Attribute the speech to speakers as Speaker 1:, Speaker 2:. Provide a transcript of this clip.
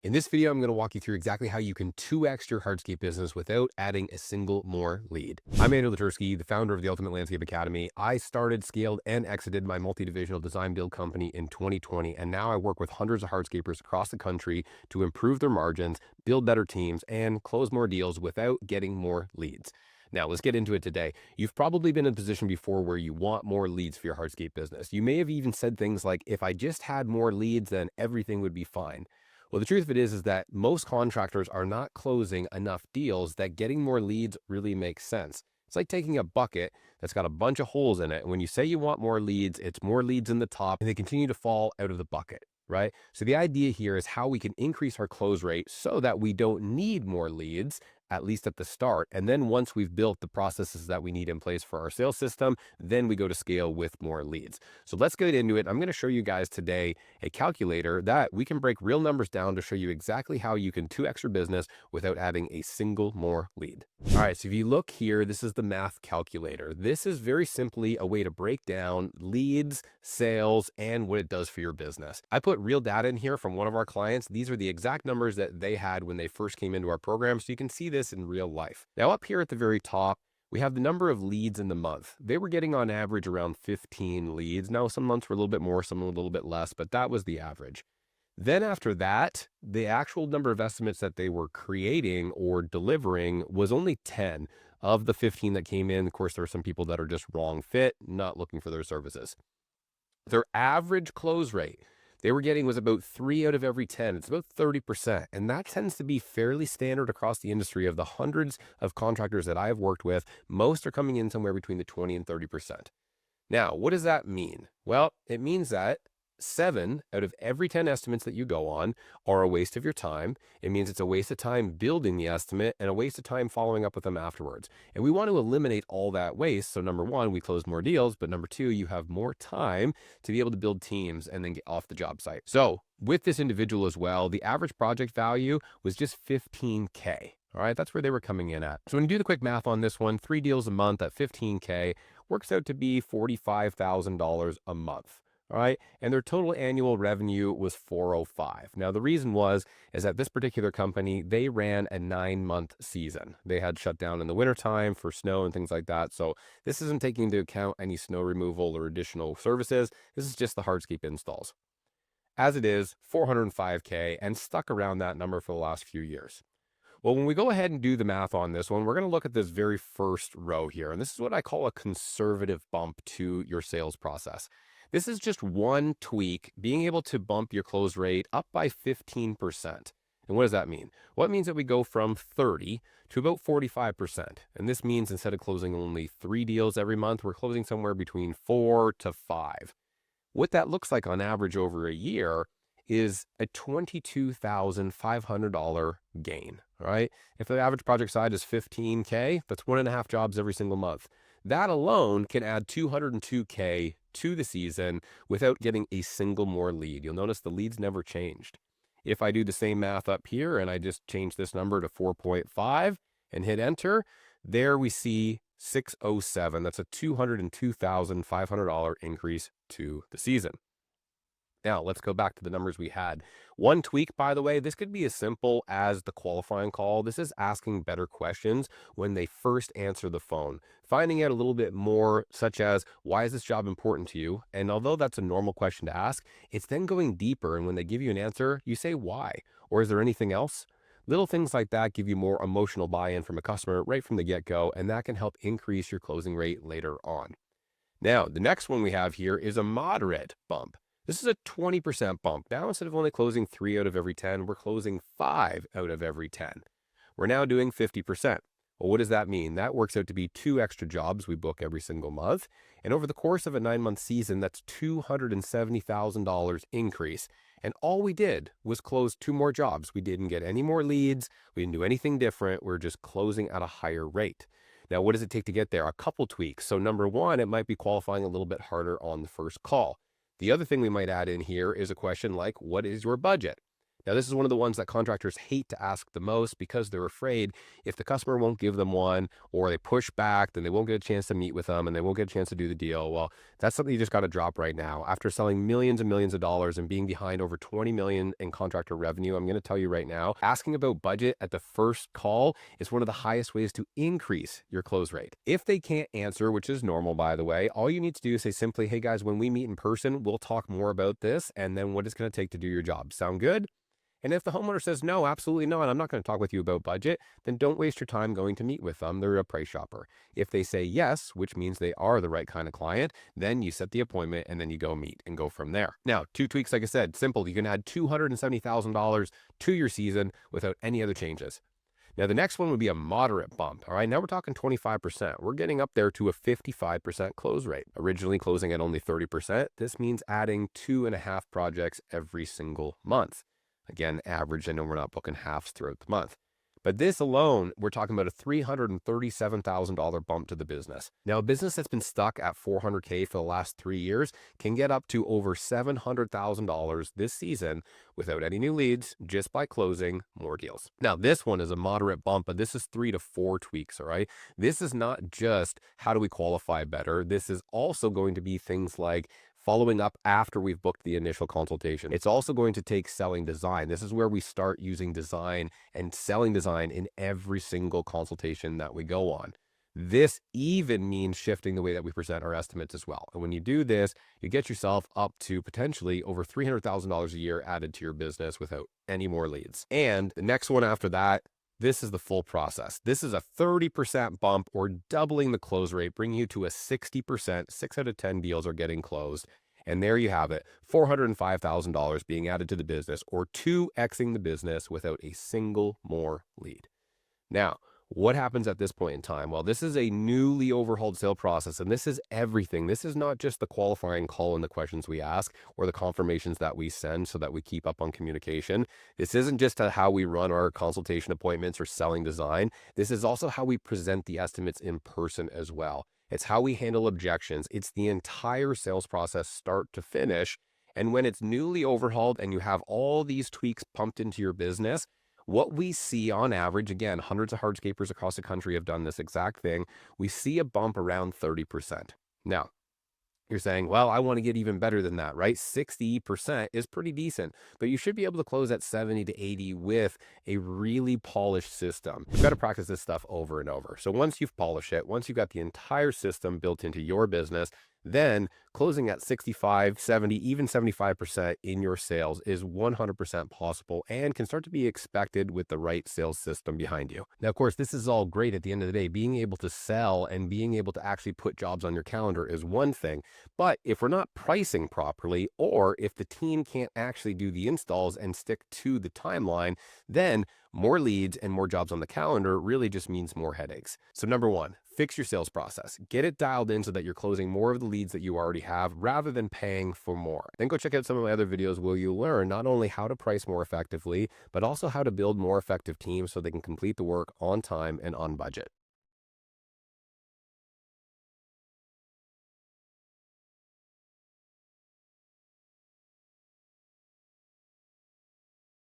Speaker 1: In this video, I'm going to walk you through exactly how you can 2x your hardscape business without adding a single more lead. I'm Andrew Latursky, the founder of the Ultimate Landscape Academy. I started, scaled, and exited my multi-divisional design build company in 2020, and now I work with hundreds of hardscapers across the country to improve their margins, build better teams, and close more deals without getting more leads. Now, let's get into it today. You've probably been in a position before where you want more leads for your hardscape business. You may have even said things like, if I just had more leads, then everything would be fine. Well, the truth of it is that most contractors are not closing enough deals that getting more leads really makes sense. It's like taking a bucket that's got a bunch of holes in it. And when you say you want more leads, it's more leads in the top and they continue to fall out of the bucket, right? So the idea here is how we can increase our close rate so that we don't need more leads, at least at the start. And then once we've built the processes that we need in place for our sales system, then we go to scale with more leads. So let's get into it. I'm going to show you guys today a calculator that we can break real numbers down to show you exactly how you can 2x your business without adding a single more lead. All right, so if you look here, this is the math calculator. This is very simply a way to break down leads, sales, and what it does for your business. I put real data in here from one of our clients. These are the exact numbers that they had when they first came into our program, so you can see this in real life. Now up here at the very top, we have the number of leads in the month. They were getting on average around 15 leads. Now some months were a little bit more, some a little bit less, but that was the average. Then after that, the actual number of estimates that they were creating or delivering was only 10 of the 15 that came in. Of course, there are some people that are just wrong fit, not looking for their services. Their average close rate they were getting was about 3 out of every 10. It's about 30%. And that tends to be fairly standard across the industry. Of the hundreds of contractors that I've worked with, most are coming in somewhere between the 20 and 30%. Now, what does that mean? Well, it means that 7 out of every 10 estimates that you go on are a waste of your time. It means it's a waste of time building the estimate and a waste of time following up with them afterwards. And we want to eliminate all that waste. So number one, we close more deals, but number two, you have more time to be able to build teams and then get off the job site. So with this individual as well, the average project value was just 15K. All right, that's where they were coming in at. So when you do the quick math on this one, 3 deals a month at 15K works out to be $45,000 a month. All right. And their total annual revenue was 405. Now, the reason is that this particular company, they ran a 9-month season. They had shut down in the wintertime for snow and things like that. So this isn't taking into account any snow removal or additional services. This is just the hardscape installs. As it is, 405K and stuck around that number for the last few years. Well, when we go ahead and do the math on this one, we're going to look at this very first row here. And this is what I call a conservative bump to your sales process. This is just one tweak, being able to bump your close rate up by 15%. And what does that mean? Well, it means that we go from 30 to about 45%. And this means instead of closing only 3 deals every month, we're closing somewhere between 4 to 5. What that looks like on average over a year is a $22,500 gain, all right? If the average project size is 15K, that's 1.5 jobs every single month. That alone can add 202K to the season without getting a single more lead. You'll notice the leads never changed. If I do the same math up here and I just change this number to 4.5 and hit enter, there we see 607. That's a $202,500 increase to the season. Now, let's go back to the numbers we had. One tweak, by the way, this could be as simple as the qualifying call. This is asking better questions when they first answer the phone, finding out a little bit more, such as, why is this job important to you? And although that's a normal question to ask, it's then going deeper. And when they give you an answer, you say, why? Or is there anything else? Little things like that give you more emotional buy-in from a customer right from the get-go, and that can help increase your closing rate later on. Now, the next one we have here is a moderate bump. This is a 20% bump. Now, instead of only closing 3 out of every 10, we're closing 5 out of every 10. We're now doing 50%. Well, what does that mean? That works out to be 2 extra jobs we book every single month. And over the course of a 9-month season, that's $270,000 increase. And all we did was close 2 more jobs. We didn't get any more leads. We didn't do anything different. We're just closing at a higher rate. Now, what does it take to get there? A couple tweaks. So number one, it might be qualifying a little bit harder on the first call. The other thing we might add in here is a question like, what is your budget? Now, this is one of the ones that contractors hate to ask the most because they're afraid if the customer won't give them one or they push back, then they won't get a chance to meet with them and they won't get a chance to do the deal. Well, that's something you just got to drop right now. After selling millions and millions of dollars and being behind over 20 million in contractor revenue, I'm going to tell you right now, asking about budget at the first call is one of the highest ways to increase your close rate. If they can't answer, which is normal, by the way, all you need to do is say simply, hey guys, when we meet in person, we'll talk more about this and then what it's going to take to do your job. Sound good? And if the homeowner says, no, absolutely not, I'm not going to talk with you about budget, then don't waste your time going to meet with them. They're a price shopper. If they say yes, which means they are the right kind of client, then you set the appointment and then you go meet and go from there. Now, 2 tweaks, like I said, simple. You can add $270,000 to your season without any other changes. Now, the next one would be a moderate bump. All right, now we're talking 25%. We're getting up there to a 55% close rate. Originally closing at only 30%. This means adding 2.5 projects every single month. Again, average, I know we're not booking halves throughout the month. But this alone, we're talking about a $337,000 bump to the business. Now, a business that's been stuck at $400K for the last 3 years can get up to over $700,000 this season without any new leads, just by closing more deals. Now, this one is a moderate bump, but this is 3 to 4 tweaks, all right? This is not just how do we qualify better. This is also going to be things like following up after we've booked the initial consultation. It's also going to take selling design. This is where we start using design and selling design in every single consultation that we go on. This even means shifting the way that we present our estimates as well. And when you do this, you get yourself up to potentially over $300,000 a year added to your business without any more leads. And the next one after that, this is the full process. This is a 30% bump or doubling the close rate, bringing you to a 60%. 6 out of 10 deals are getting closed. And there you have it, $405,000 being added to the business or 2xing the business without a single more lead. Now, what happens at this point in time? Well, this is a newly overhauled sale process, and this is everything. This is not just the qualifying call and the questions we ask or the confirmations that we send so that we keep up on communication. This isn't just how we run our consultation appointments or selling design. This is also how we present the estimates in person as well. It's how we handle objections. It's the entire sales process start to finish. And when it's newly overhauled and you have all these tweaks pumped into your business, what we see on average, again, hundreds of hardscapers across the country have done this exact thing. We see a bump around 30%. Now, you're saying, well, I want to get even better than that, right? 60% is pretty decent, but you should be able to close at 70 to 80 with a really polished system. You've got to practice this stuff over and over. So once you've polished it, once you've got the entire system built into your business, then closing at 65, 70, even 75% in your sales is 100% possible and can start to be expected with the right sales system behind you. Now, of course, this is all great at the end of the day. Being able to sell and being able to actually put jobs on your calendar is one thing. But if we're not pricing properly, or if the team can't actually do the installs and stick to the timeline, then more leads and more jobs on the calendar really just means more headaches. So number one, fix your sales process. Get it dialed in so that you're closing more of the leads that you already have rather than paying for more. Then go check out some of my other videos where you learn not only how to price more effectively, but also how to build more effective teams so they can complete the work on time and on budget.